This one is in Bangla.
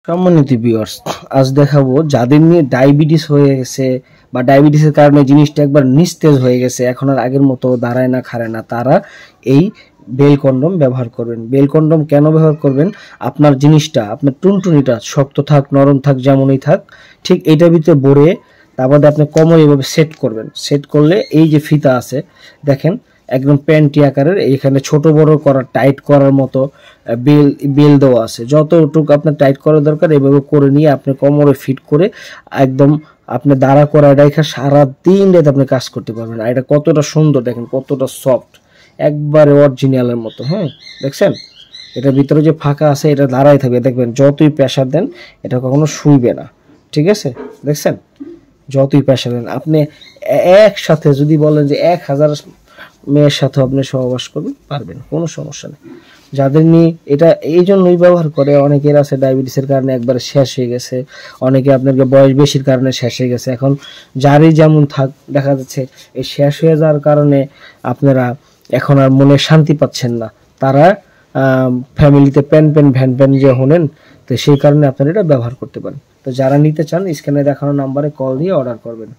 সম্মানিত ভিউয়ার্স, আজ দেখাবো যাদের নিয়ে ডায়াবেটিস হয়ে গেছে বা ডায়াবেটিসের কারণে জিনিসটা একবার নিস্তেজ হয়ে গেছে, এখন আর আগের মতো দাঁড়ায় না খাড়ে না, তারা এই বেল কন্ডম ব্যবহার করবেন। বেল কন্ডম কেন ব্যবহার করবেন? আপনার জিনিসটা, আপনার টুনটুনিটা শক্ত থাক নরম থাক যেমনই থাক, ঠিক এইটার ভিতরে ভরে তারপরে আপনি কোমরে এভাবে সেট করবেন। সেট করলে এই যে ফিতা আছে দেখেন একদম প্যান্টি আকারের, এইখানে ছোট বড় করার টাইট করার মতো বেল বেল দেওয়া আছে। যতটুকু আপনার টাইট করা দরকার এভাবে করে নিয়ে আপনি কোমরে ফিট করে একদম আপনি দাঁড়া করা রেখে সারাদিন রাত আপনি কাজ করতে পারবেন। আর এটা কতটা সুন্দর দেখেন, কতটা সফট, একবারে অরিজিনালের মতো। হ্যাঁ, দেখছেন এটার ভিতরে যে ফাঁকা আছে এটা দাঁড়াই থাকবে, দেখবেন যতই প্রেশার দেন এটা কখনো শুইবে না। ঠিক আছে, দেখছেন যতই প্রেশার দেন আপনি একসাথে যদি বলেন যে 1000 মেয়ের সাথে আপনি সহবাস করবেন, পারবেন, কোনো সমস্যা নেই। যাদের নিয়ে এটা এই জন্যই ব্যবহার করে, অনেকের আছে ডায়াবেটিসের কারণে একবারে শেষ হয়ে গেছে, অনেকে আপনাকে বয়স বেশির কারণে শেষ হয়ে গেছে। এখন যারই যেমন থাক, দেখা যাচ্ছে এই শেষ হয়ে যাওয়ার কারণে আপনারা এখন আর মনে শান্তি পাচ্ছেন না, তারা ফ্যামিলিতে প্যান প্যান ভ্যান প্যান যে হলেন, তো সেই কারণে আপনারা এটা ব্যবহার করতে পারেন। তো যারা নিতে চান স্ক্রিনে দেখানো নাম্বারে কল দিয়ে অর্ডার করবেন।